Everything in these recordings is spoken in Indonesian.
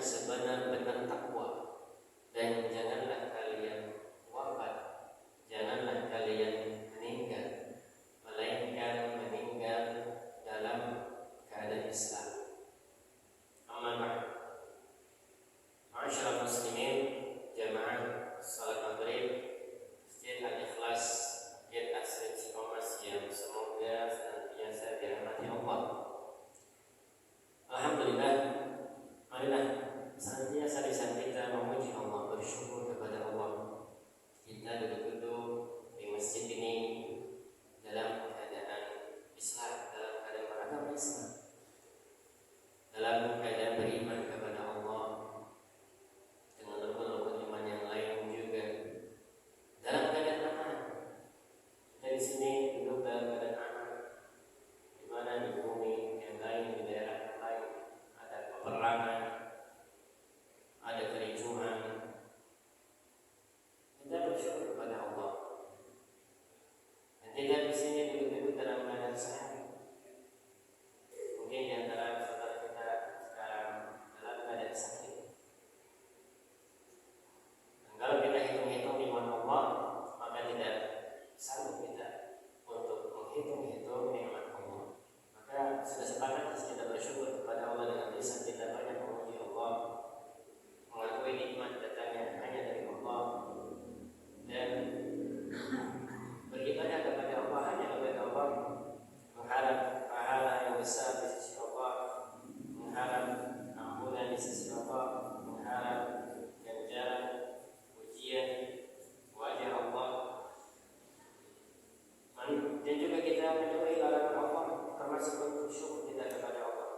sebenar-benar takwa, dan janganlah kalian wafat, janganlah kalian meninggal melainkan meninggal dalam keadaan Islam. Amma ba'd. Ma'asyiral muslimin, jamaah salat maghrib Masjid Al-Ikhlas Masjid Asri Cibomas yang semoga senantiasa dirahmati Allah. Alhamdulillah, marilah senantiasa lisan kita memuji Allah, bersyukur kepada Allah. Kita duduk-duduk di masjid ini dalam keadaan Islam, dalam keadaan beragama Islam, dalam keadaan beriman kepada Allah dengan rukun-rukun iman yang lain juga, dalam keadaan aman. Kita di sini duduk dalam keadaan aman, di mana di bumi yang lain, di daerah yang lain ada peperangan, ada kericuhan. Kita bersyukur kepada Allah. Dan kita di sini duduk-duduk dalam keadaan sehat. Mungkin di antara saudara kita sekarang dalam keadaan sakit. Dan kalau kita hitung-hitung nikmat Allah, maka tidak sanggup kita untuk menghitung-hitung nikmat Allah. Maka sudah sepatutnya kita bersyukur kepada Allah dengan lisan kita banyak memuji Allah, mengakui nikmat datangnya hanya dari Allah, dan beribadah kepada Allah hanya kepada Allah, mengharap pahala yang besar di sisi Allah, mengharap ampunan di sisi Allah, mengharap ganjaran pujian wajah Allah, dan juga kita menjauhi larangan Allah, termasuk bentuk syukur kita kepada Allah.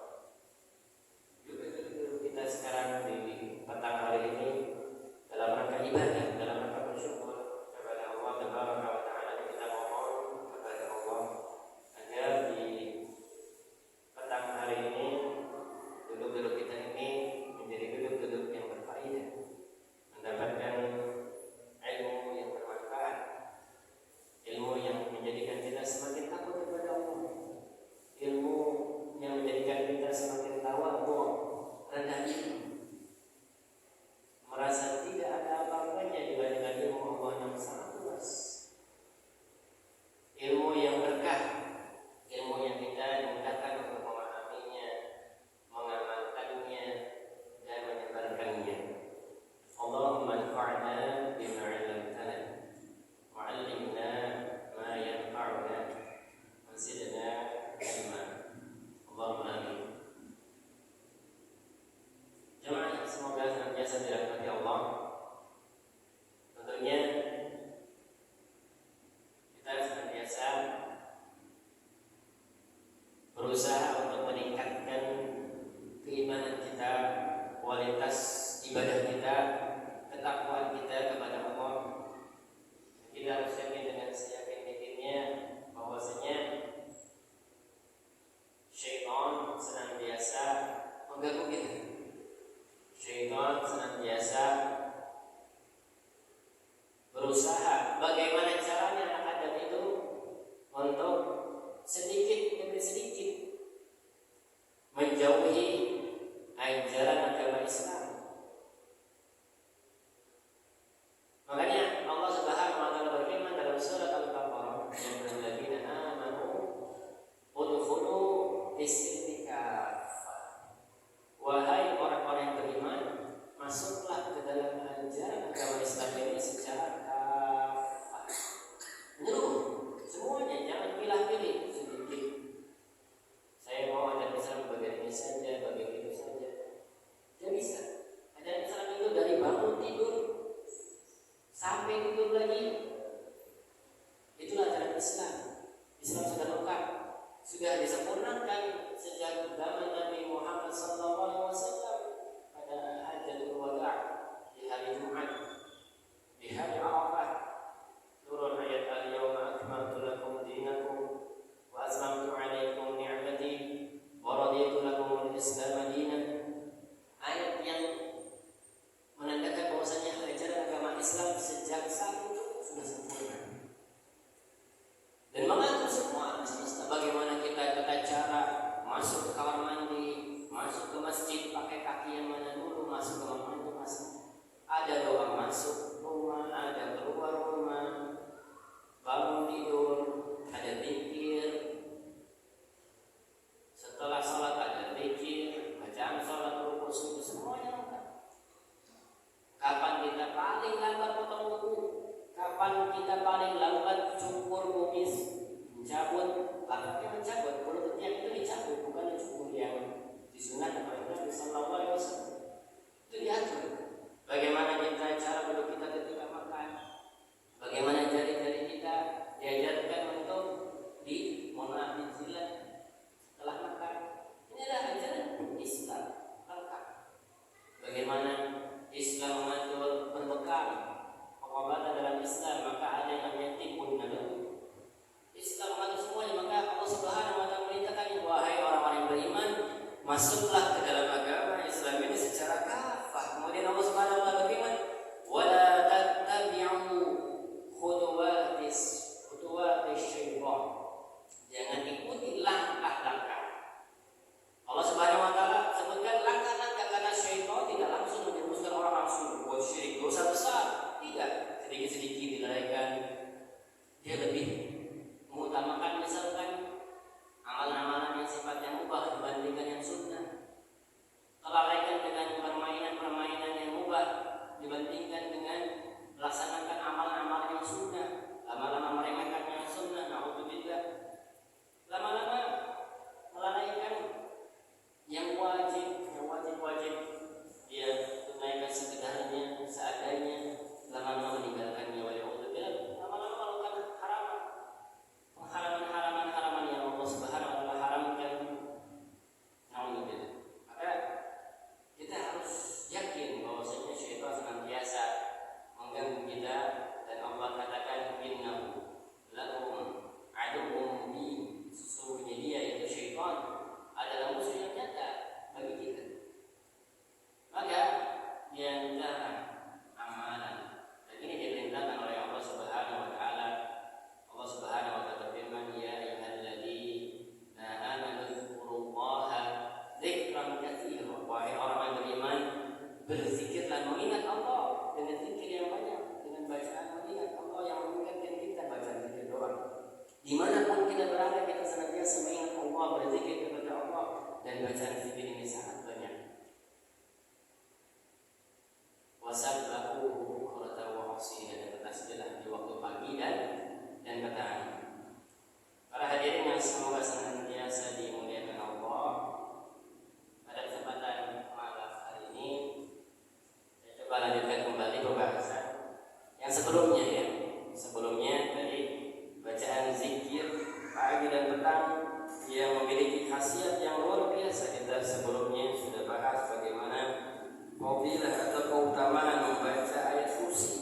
Juga kita sekarang di petang hari ini dalam rangka ibadah, dalam rangka bersyukur kepada Allah Tabaraka wa Ta'ala. Kita mohon kepada Allah agar di petang hari ini duduk-duduk kita ini menjadi duduk-duduk yang berfaedah, mendapatkan ilmu yang bermanfaat, ilmu yang menjadikan kita semakin takut kepada Allah, ilmu yang menjadikan kita semakin tawadhu, rendah diri, merasa tidak ada apa-apanya dibandingkan ilmu Allah yang sangat luas. Ilmu yang berkah, ilmu yang kita dimudahkan untuk memahaminya, mengamalkannya, dan menyebarkannya. Allahumma anfa'na bima 'allamtana wa 'allimna ma yanfa'una wa zidna ilma. Allahumma amin. Jemaah semoga senantiasa dirahmati Allah. Tentunya kita senantiasa berusaha untuk meningkatkan keimanan kita, kualitas ibadah kita, ketakwaan kita kepada Allah. Kita harus yakin dengan seyakin-yakinnya bahwasanya syaitan senantiasa mengganggu kita. Syaitan senantiasa masuk rumah, ada keluar rumah, bangun tidur, ada zikir, setelah sholat ada zikir, bacaan sholat, rukuk, sujud, semuanya lengkap. Kapan kita paling lambat potong kuku? Kapan kita paling lambat cukur kumis, mencabut? Lambatnya mencabut, bulu ketiak itu dicabut, bukan dicukur yang disunahkan oleh Nabi Sallallahu Alaihi Wasallam. Itu diatur. Bagaimana kita cara duduk kita ketika makan? Bagaimana jari-jari kita diajarkan untuk dijilat setelah makan? Ini adalah ajaran Islam lengkap. Bagaimana Islam mengatur berbekal pengobatan dalam Islam, maka ada yang namanya tibbun nabawi. Islam mengatur semuanya, maka Allah Subhanahu wa taala memerintahkan, wahai orang-orang yang beriman, masuklah ke dalam agama Islam ini secara kafah. Kemudian Allah Subhanahu wa taala berfirman, wala tattabi'u khutuwatis syaitan. Jangan ikuti langkah-langkah. Allah Subhanahu wa taala sebutkan langkah-langkah karena syaitan tidak langsung menjerumuskan orang langsung buat syirik, dosa besar. Tidak, sedikit-sedikit dilarikan. Dia lebih mengutamakan misalkan amalan-amalan yang sifatnya mubah dibandingkan yang sunnah. Kelalaikan dengan permainan-permainan yang mubah dibandingkan dengan melaksanakan amal-amal yang sunnah, amalan-amal meremehkan yang sunnah. Na'udzubillah. Lama-lama melalaikan yang wajib dia tunaikan sekedarnya, seadanya, lama-lama meninggalkannya. Waliyahudzubillah. Lama-lama melakukan haraman yang Allah Subhanahu wa taala haramkan. Alhamdulillah. Maka kita harus yakin bahwasanya syaitan senantiasa mengganggu kita, dan Allah katakan innahu lakum aduwwum mubin. Sesungguhnya dia itu syaitan adalah musuh yang nyata bagi kita. Maka di antara amalan, dan ini diperintahkan oleh Allah Subhanahu wa taala. Allah Subhanahu wa taala berfirman, ya ayyuhalladzina amanu dzkurullaha dzikran katsiran. Wahai orang yang beriman, berzikirlah, mengingat Allah dengan zikir yang banyak, dengan bacaan mengingat Allah yang mengingatkan kita baca zikir doa. Dimanapun kita berada, kita senantiasa mengingat Allah, berzikir kepada Allah, dan bacaan zikir ini sangat banyak. Wasabbahu bukratan wa asila, dan bertasbihlah di waktu pagi dan petang. Para hadirin yang semoga senantiasa dimuliakan Allah, pada kesempatan malam hari ini saya coba lanjutkan kembali pembahasan yang sebelumnya ya. Sebelumnya tadi bacaan zikir pagi dan petang yang memiliki khasiat yang luar biasa. Kita sebelumnya sudah bahas bagaimana fadilah atau keutamaan membaca ayat kursi.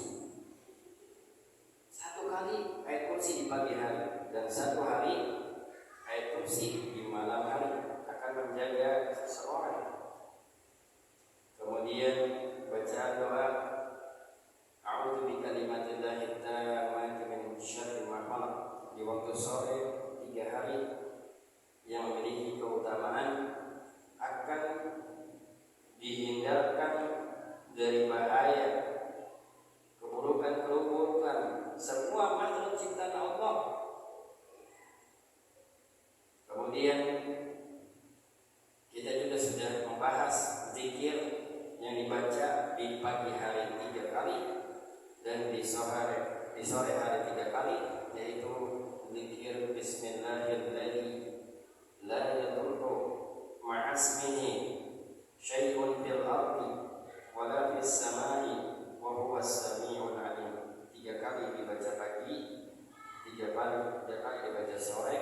Satu kali ayat kursi di pagi hari dan satu hari ayat kursi di malam hari akan menjaga seseorang. Kemudian bacaan doa a'udzu bikalimatillahi tammati min syarri ma khalaq di waktu sore 3 hari yang memiliki keutamaan akan dihindarkan dari bahaya, keburukan-keburukan semua makhluk ciptaan Allah. Kemudian kita juga sudah membahas zikir yang dibaca di pagi hari 3 kali dan di sore hari 3 kali, yaitu zikir Bismillahirrahmanirrahim la yadurru ma'asmihi syai'un fil ardi wala fis samai wa huwa as-sami'ul 'alim. 3 kali dibaca pagi, 3 kali dibaca sore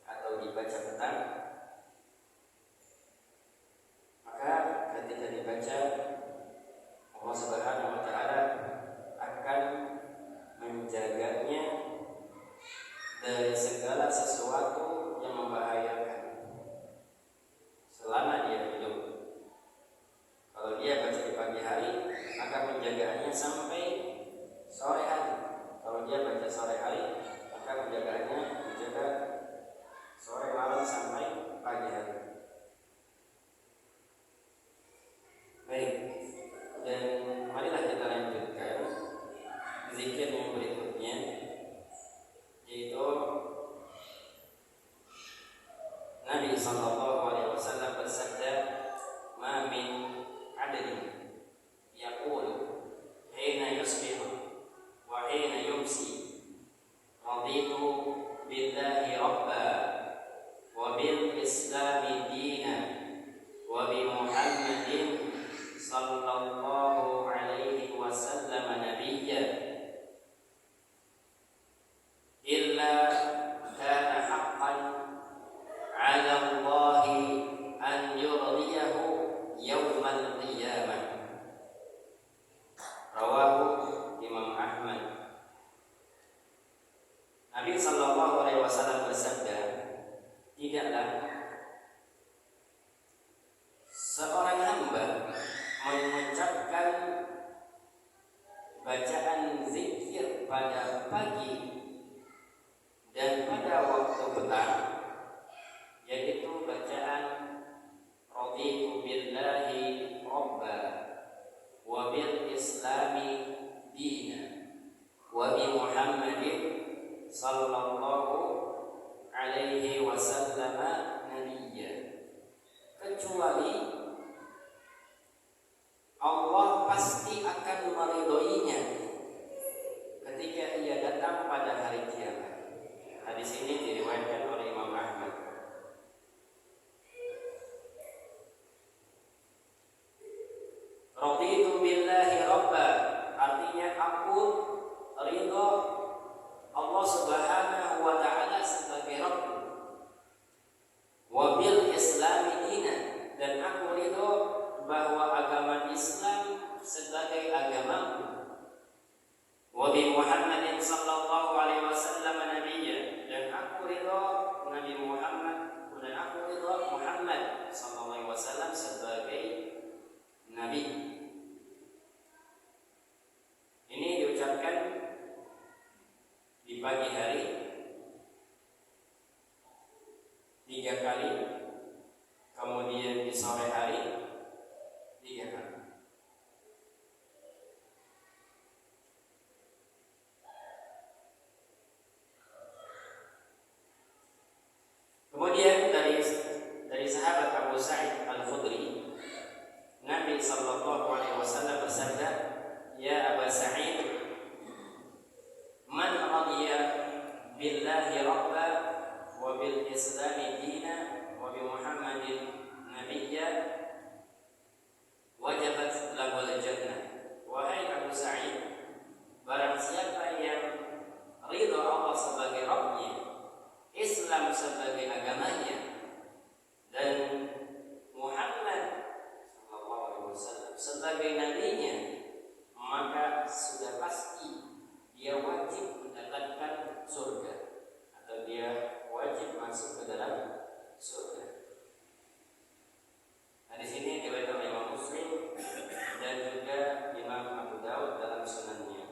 atau dibaca petang. Maka ketika dibaca, Allah Subhanahu wa taala akan menjaganya dari segala sesuatu yang membahayakan selama dia hidup. Kalau dia baca di pagi hari, akan menjaganya sampai sore hari. Kalau dia baca sore hari, maka menjaganya dijaga sore malam sampai pagi hari. Baik, dan marilah kita lanjutkan sallallahu alaihi wasallam nabiyya illa kana haqqan 'ala Allahi an yurdiyahu yawmal qiyamah. Rawahu Imam Ahmad. Nabi sallallahu alaihi wasallam bersabda, tidaklah seorang hamba mengucapkan bacaan zikir pada pagi dan pada waktu petang, yaitu bacaan raditu billahi rabba wa bil islami dina wa bi Muhammadin sallallahu alaihi wasallam nabiyya, kecuali Allah pasti akan meridhoinya ketika ia datang pada hari kiamat. Hadis ini diriwayatkan oleh Imam Ahmad. Raditu billahi rabba, artinya aku ridho Allah Subhanahu wa taala sebagai Rabb. Wa bil islami dinan, dan aku ridho bahwa agama Islam sebagai agamaku. Wa bi Muhammadin sallallahu alaihi wasallam nabiyya, dan aku ridho Nabi Muhammad, dan aku ridho Muhammad sallallahu alaihi wasallam sebagai nabi. Ini diucapkan di pagi hari 3 kali, kemudian di sore hari 3 kali. Kemudian dari sahabat Abu Sa'id Al-Khudri, Nabi sallallahu alaihi wasallam bersabda, "Ya Abu Sa'id, man radiya billahi rabba wa bil islami dina wa bi Muhammadin nabiyya wajabat lahul jannah." Wahai Abu Sa'id, barang siapa yang ridha Allah sebagai Rabbnya, Islam sebagai agamanya, dan Muhammad sallallahu alaihi wasallam sebagai nabinya, maka sudah pasti dia wajib mendapatkan surga, atau dia wajib masuk ke dalam surga. Hadis ini diriwayatkan oleh Imam Muslim dan juga Imam Abu Daud dalam sunannya.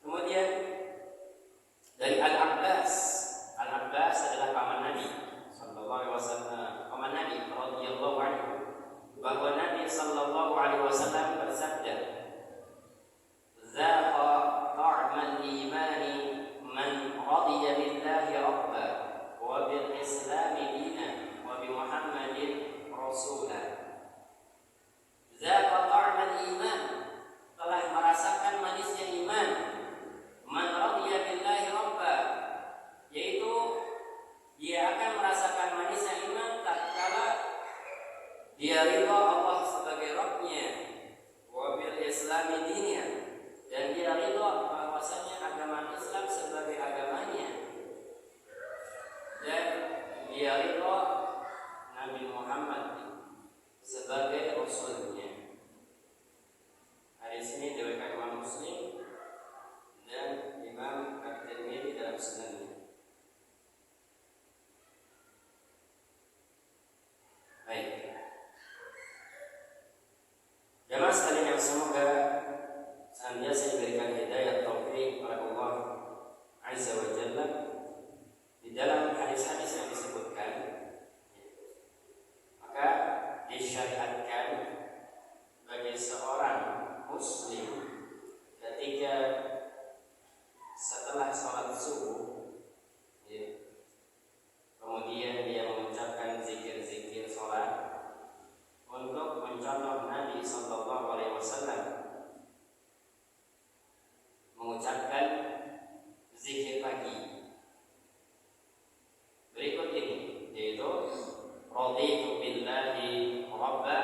Kemudian dari Al-Abbas adalah paman Nabi sallallahu alaihi wasallam, paman Nabi radhiyallahu anhu, bahwa Nabi sallallahu alaihi wasallam bersabda, "Zaqa ta'mal imani man radiya billahi rabba wa bil islami dinan wa bi Muhammadin rasula." Zaqa ta'mal iman, telah merasakan manisnya iman, man radiya billahi rabba, yaitu dia akan merasakan manisnya iman tatkala dia ridha Allah sebagai Rabbnya, wa bil islami dinnya, dan dia ridha bahwasanya agama Islam sebagai agamanya, dan dia ridha Nabi Muhammad sebagai rasulnya. Hadis ini diriwayatkan Imam Muslim dan Imam At-Tirmidzi dalam sunannya. Baik, jamaah sekalian yang semoga senantiasa diberikan hidayah taufik oleh Allah Azza wa Jalla. Di dalam hadis-hadis yang disebutkan, maka disyariatkan bagi seorang muslim ketika setelah sholat subuh, kemudian dia mengucapkan zikir-zikir sholat untuk mencontoh Nabi sallallahu alaihi wasallam mengucapkan zikir pagi berikut ini, yaitu raditu billahi rabba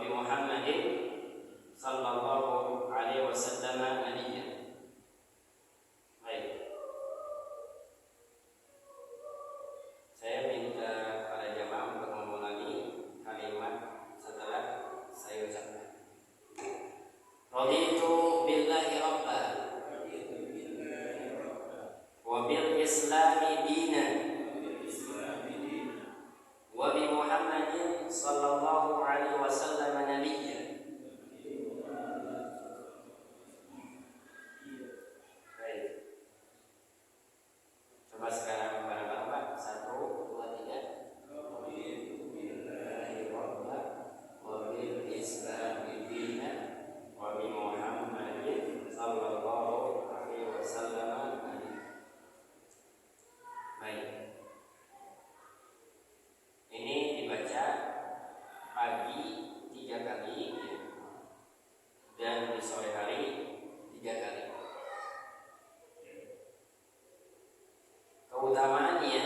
bi Muhammadin sallallahu alaihi wasallam nabiyyan. Baik. Saya minta para jamaah untuk mengulangi kalimat setelah saya ucapkan. Raditu billahi rabban wa bil islami dinan wa bi Muhammadin sallallahu alaihi wasallam nabiyyan. Baik. Coba sekarang bareng-bareng Pak. 1, 2, 3. Raditu billahi rabban wa bil islami dinan wa bi Muhammadin sallallahu alaihi wasallam nabiyyan. Baik. Ini dibaca pagi 3 kali dan di sore hari 3 kali. Keutamaannya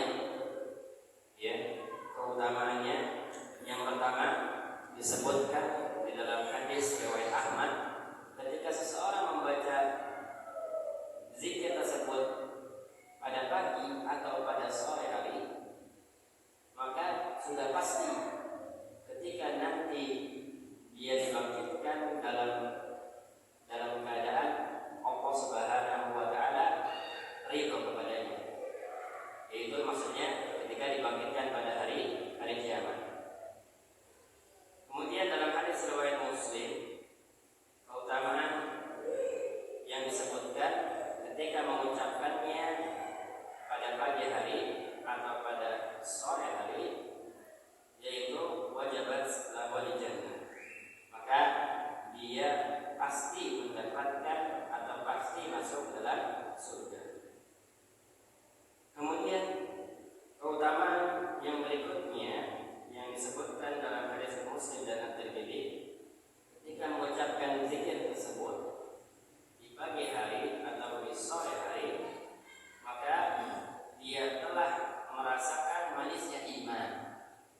yang pertama disebutkan di dalam hadis riwayat Ahmad, ketika seseorang membaca zikir tersebut pada pagi atau pada sore hari, maka sudah pasti ketika nanti dia dibangkitkan dalam keadaan Allah Subhanahu wa taala ridho kepadanya. Yaitu maksudnya ketika dibangkitkan pada hari kiamat. Kemudian dalam hadis riwayat Muslim, keutamaan yang disebutkan ketika mengucapkannya pada pagi hari atau pada sore hari, yaitu wajabat lahul jannah, maka dia pasti mendapatkan atau pasti masuk dalam surga. Kemudian keutamaan yang berikutnya yang disebutkan dalam hadis Muslim dan At-Tirmidzi, ketika mengucapkan zikir tersebut di pagi hari atau di sore hari, maka dia telah merasakan manisnya iman.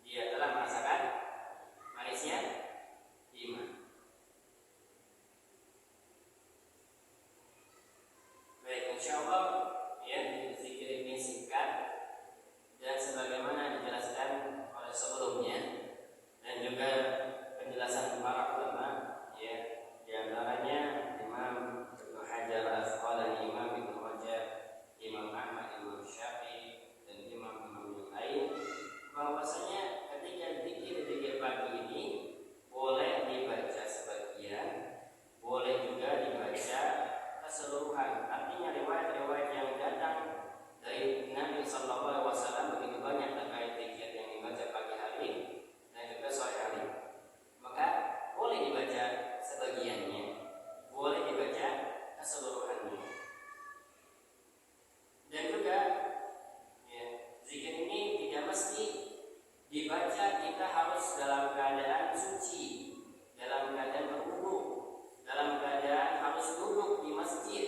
Dia telah merasakan manisnya iman. Baik, insyaallah ya, zikir ini singkat dan sebagaimana dijelaskan oleh sebelumnya dan juga penjelasan para ulama ya, di antaranya Imam Ibnu Hajar Al-Asqalani, Imam Ibnu Rajab, Imam Ahmad, Imam Syafi'i dan imam-imam yang lain, bahwasanya ketika zikir pagi ini boleh dibaca sebagian, boleh juga dibaca keseluruhan. Artinya riwayat-riwayat yang datang dari Nabi Sallallahu Alaihi Wasallam begitu banyak terkait zikir yang dibaca pagi hari dan juga sore hari. Maka boleh dibaca sebagiannya, boleh dibaca keseluruhannya. Dan juga ya, zikir ini tidak mesti dibaca kita harus dalam keadaan suci, dalam keadaan berwudu, dalam keadaan harus duduk di masjid.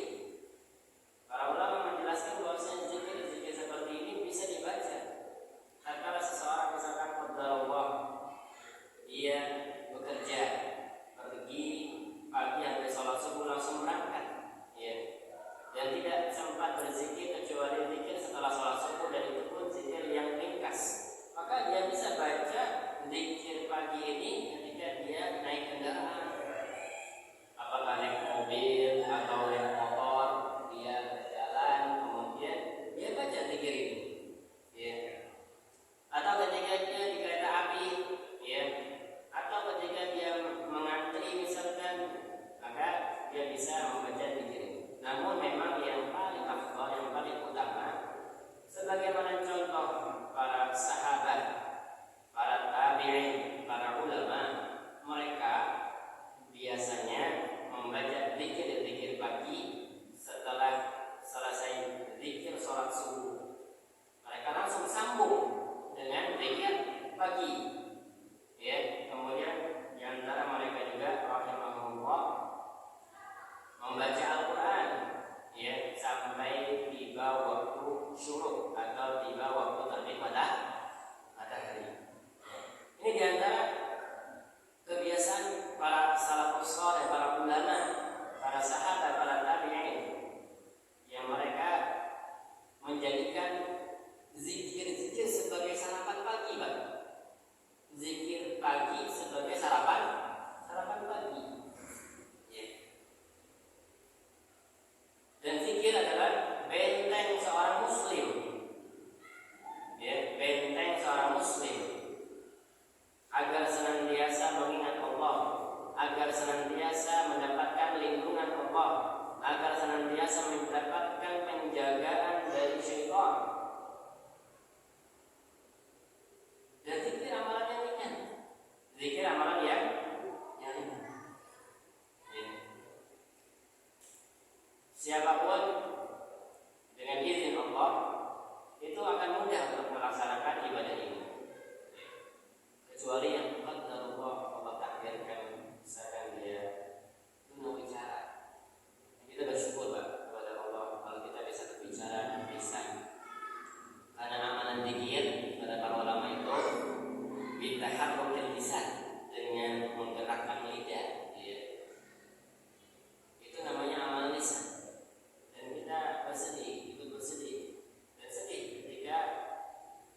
Para ulama menjelaskan bahwasanya zikir-zikir seperti ini bisa dibaca tatkala seseorang misalkan qadarullah dia bekerja, pergi pagi sampai sholat subuh langsung berangkat ya, dan tidak sempat berzikir kecuali zikir setelah sholat subuh, dan itu pun zikir yang ringkas, maka dia bisa baca zikir pagi ini ketika dia naik kendaraan, apakah naik mobil atau naik motor agar senantiasa mendapatkan lindungan Allah, agar senantiasa mendapatkan penjagaan dari syaitan. Dan zikir amalan yang ringan, zikir amalan yang ringan. Ya. Siapapun dengan izin Allah itu akan mudah untuk melaksanakan ibadah ini, kecuali yang Allah takdirkan, misalkan dia tunawicara. Kita bersyukur Pak kepada Allah kalau kita bisa berbicara, bisa. Karena amalan zikir kata para ulama itu bitaharrukil lisan, dengan menggerakkan lidah, ya. Itu namanya amalan lisan. Dan kita bersedih, ikut bersedih dan sedih ketika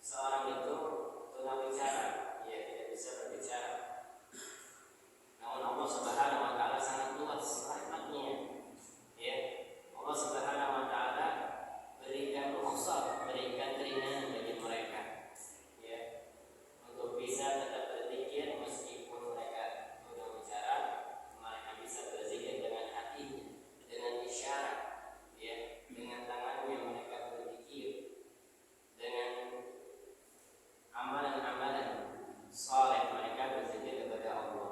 seorang itu tunawicara, ya, tidak bisa berbicara. Namun Allah Subhanahu wa taala sangat luas rahmatnya, ya. Allah Subhanahu wa taala berikan rukhsah, berikan keringanan bagi mereka, ya, untuk bisa tetap berzikir meskipun mereka tunawicara. Mereka bisa berzikir dengan hatinya, dengan isyarat, ya, dengan tangannya mereka berzikir, dengan amalan-amalan saleh mereka berzikir kepada Allah.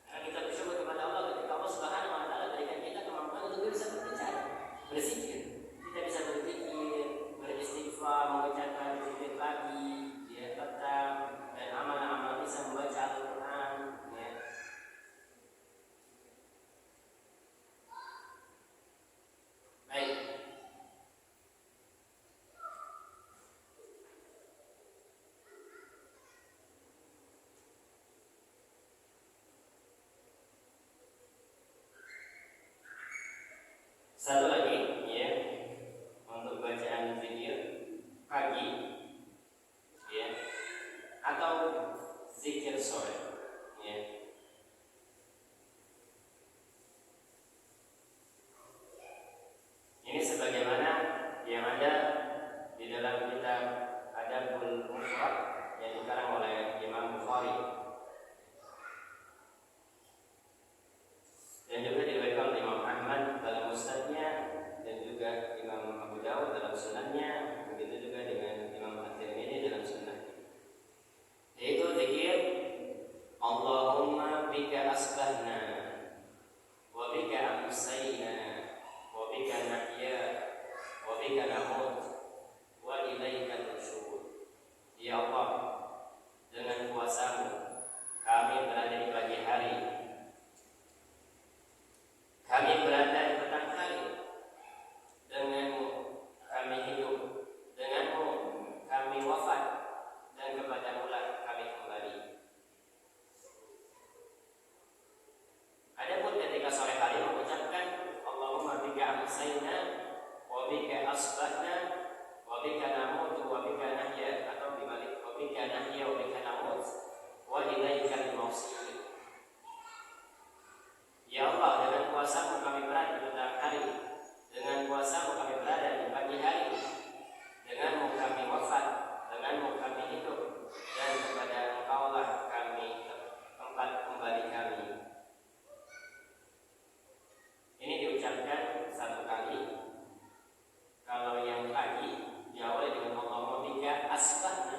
Karena kita bersyukur kepada Allah ketika Allah Subhanahu wa taala berikan kita kemampuan untuk bisa berbicara, berzikir. Kita bisa berzikir, beristighfar, mengucapkan zikir lagi, ya, tetap, dan amalan-amalan bisa membaca Al-Quran, ya. Baik. Satu lagi, ya, untuk bacaan zikir pagi, ya, atau zikir sore, ya. Ini sebagaimana yang ada di dalam kitab Adabul Mufrad yang dikarang oleh Imam Bukhari, dan juga diriwayatkan oleh Imam Ahmad dalam Musnadnya, dan juga Imam Abu Dawud dalam Sunannya, begitu juga dengan Imam At-Tirmidzi dalam Sunannya, yaitu zikir Allahumma bika asbahna wa bika amsayna wa bika nahya wa bika namut wa ilaikal nusyur. Ya Allah, dengan kuasa-Mu kami berada di pagi hari, kami berada di petang hari. Dengan-Mu kami hidup, dengan-Mu kami wafat, dan kepada-Mu lah kami kembali. Adapun ketika sore hari mengucapkan Allahumma bika amsayna wa bika asbahna wa bika namutu wa bika nahya, atau dibalik wa bika nahya wa bika namut wa ilaikal mawsir. Ya Allah, dengan kuasa-Mu kami berada di petang hari, dengan kuasa-Mu kami berada di pagi hari, dengan-Mu kami wafat, dengan-Mu kami hidup, dan kepada Engkau lah kami tempat kembali kami. Ini diucapkan satu kali. Kalau yang pagi diawali dengan Allahumma bika asbahna,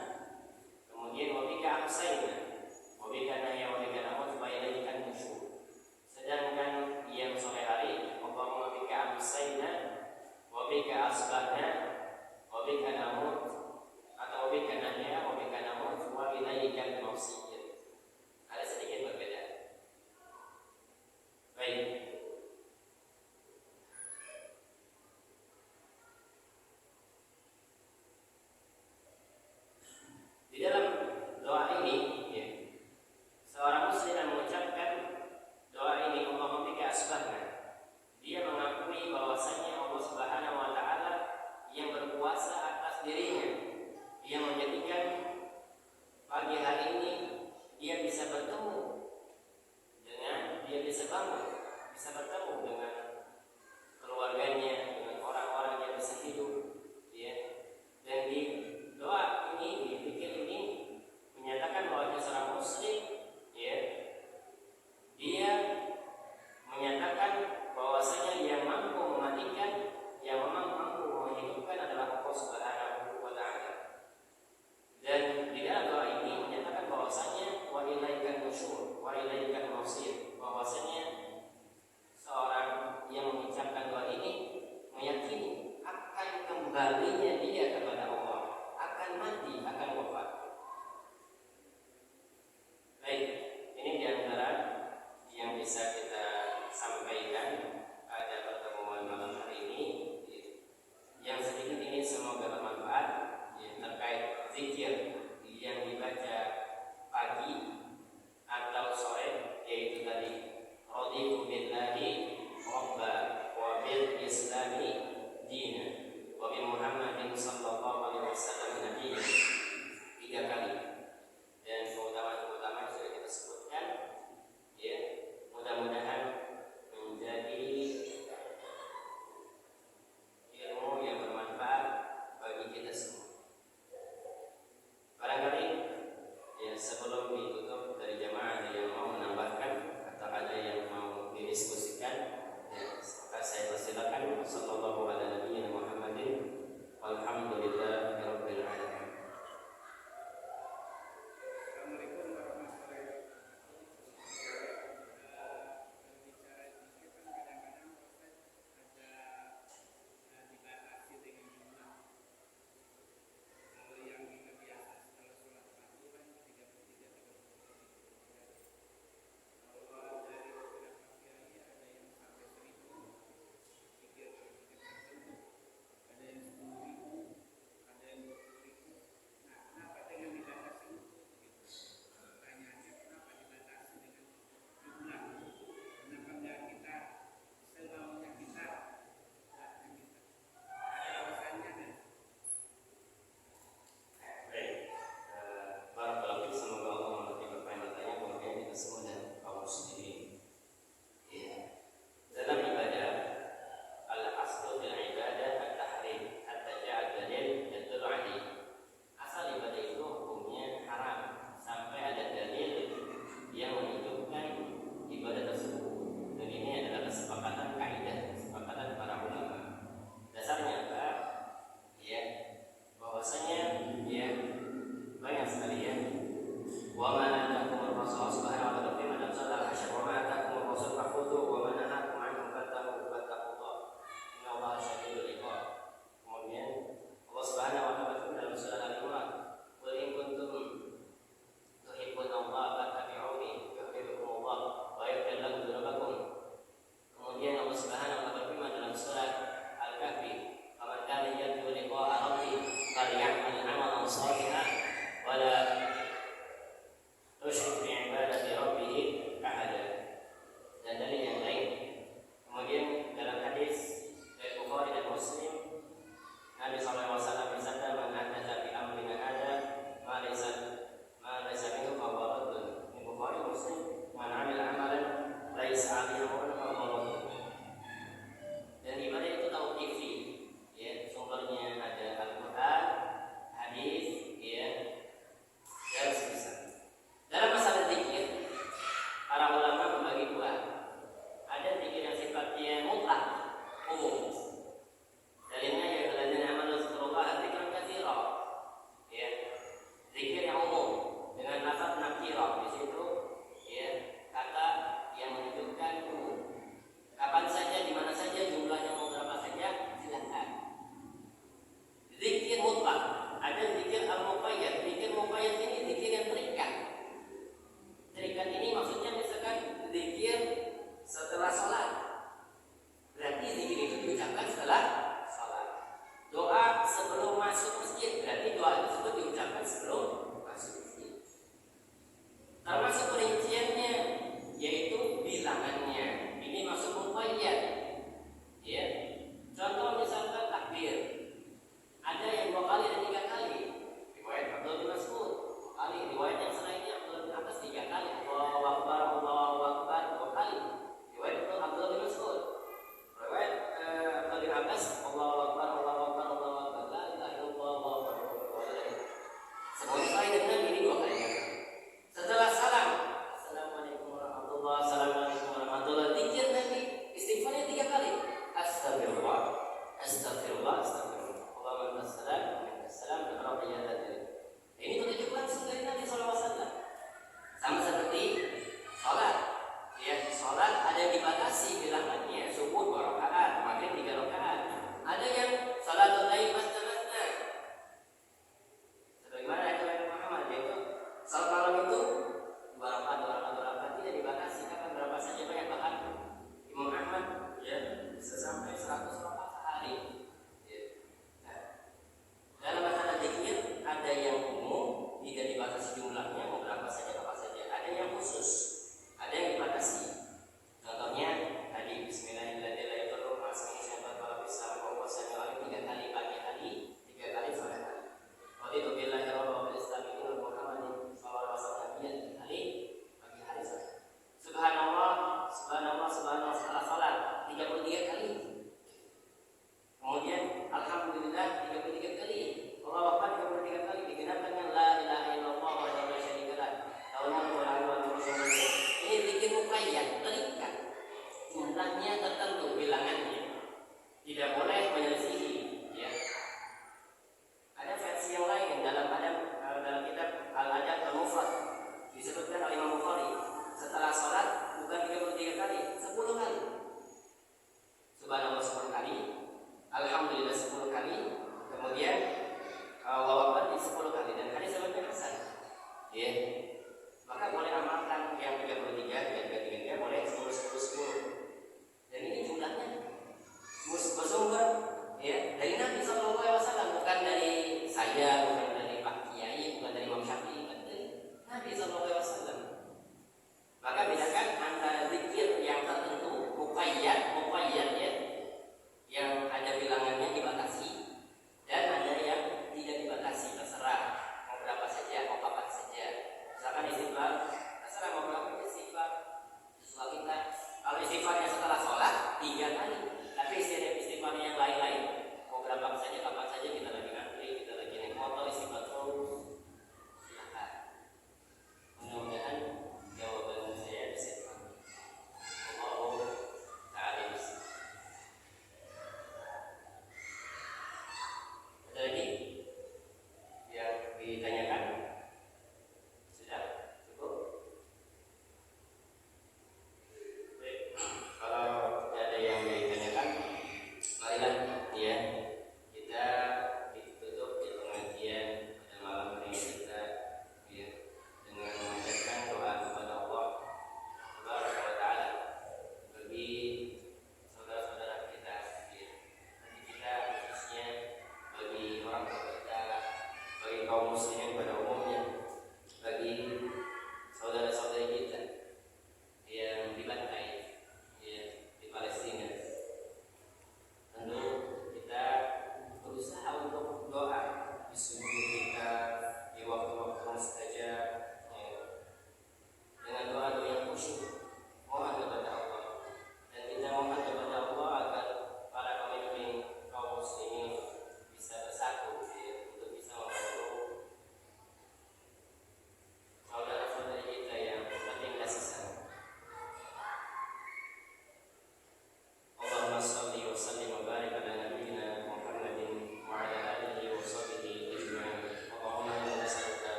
kemudian wa bika amsayna wa bika nahya wa bika namut wa ilaikal nusyur. Sedangkan yang sore hari Allahumma bika amsayna wa bika asbahna wa bika namut, atau wa bika nahya wa bika namut wa ilaikal mawsir. Ada sedikit berbeda. Baik. Di dalam doa ini, ya, seorang muslim yang mengucapkan doa ini Allahumma bika asbahna, dia mengakui bahwasanya Allah Subhanahu wa taala yang berkuasa atas dirinya, yang menjadikan pagi hari ini sebelum ditutup dari jamaah, ada yang mau menambahkan atau ada yang mau didiskusikan? Ya, maka saya persilakan. Sallallahu ala nabiyina Muhammadin walhamdulillahirabbil alamin.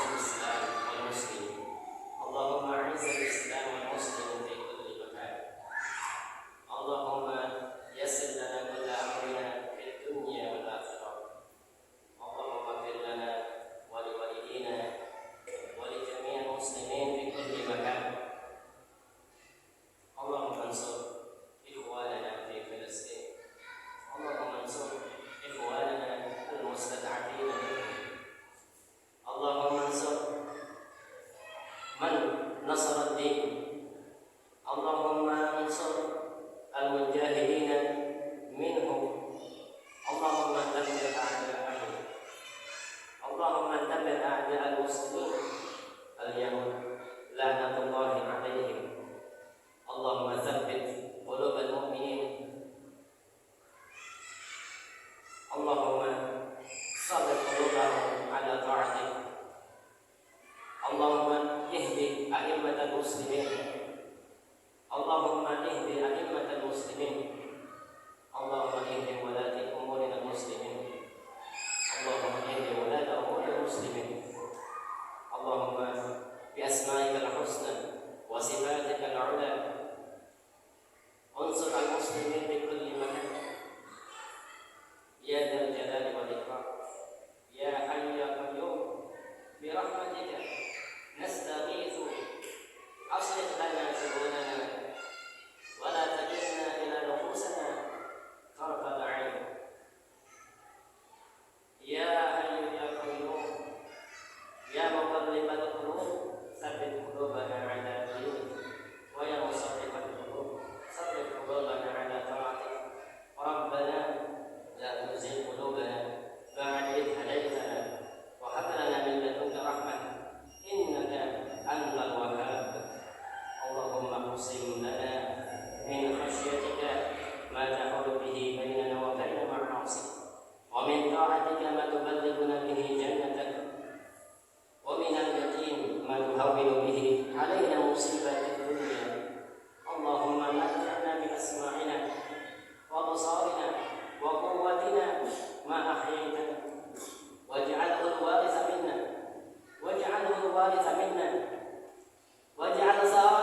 الإسلام والمسلمين اللهم أعز الإسلام والمسلمين في كل مكان اللهم يسر لنا كل أمرنا في الدنيا والآخرة اللهم اغفر لنا ولوالدينا ولجميع المسلمين في كل مكان اللهم انصر إخواننا في فلسطين اللهم انصر إخواننا المستضعفين منهم اللهم انصر من نصر الدين اللهم انصر المجاهدين منهم اللهم دمر أعداءهم اللهم دمر أعداء المسلمين اليهود لعنة الله عليهم اللهم ثبت قلوب المؤمنين اللهم صبر قلوبهم على طاعتك اللهم اهدي أئمة المسلمين اللهم اهدي أئمة المسلمين اللهم اهدي ولاة أمورنا المسلمين اللهم اهدي ولاة أمور المسلمين اللهم بأسمائك الحسنى وصفاتك العلى انصر المسلمين بكل مكان يا ذا الجلال والإكرام يا حي يا قيوم برحمتك نستغيث أصلح لنا شؤوننا ولا تكلنا إلى نفوسنا طرفة عين يا حي يا قيوم يا مقلب القلوب ثبت قلوبنا على دينك ويا مصرف القلوب ثبت قلوبنا على طاعتك ربنا لا تزغ قلوبنا بعد إذ هديتنا وهب لنا من لدنك رحمة إنك أنت الوهاب اللهم اقسم لنا من خشيتك ما تحول به بيننا وبين معاصيك ومن طاعتك ما تبلغنا به جنتك ومن اليقين ما تهون به علينا مصيبات الدنيا اللهم متعنا بأسماعنا وأبصارنا وقوتنا ما أحييتنا واجعله الوارث منا واجعل ثارنا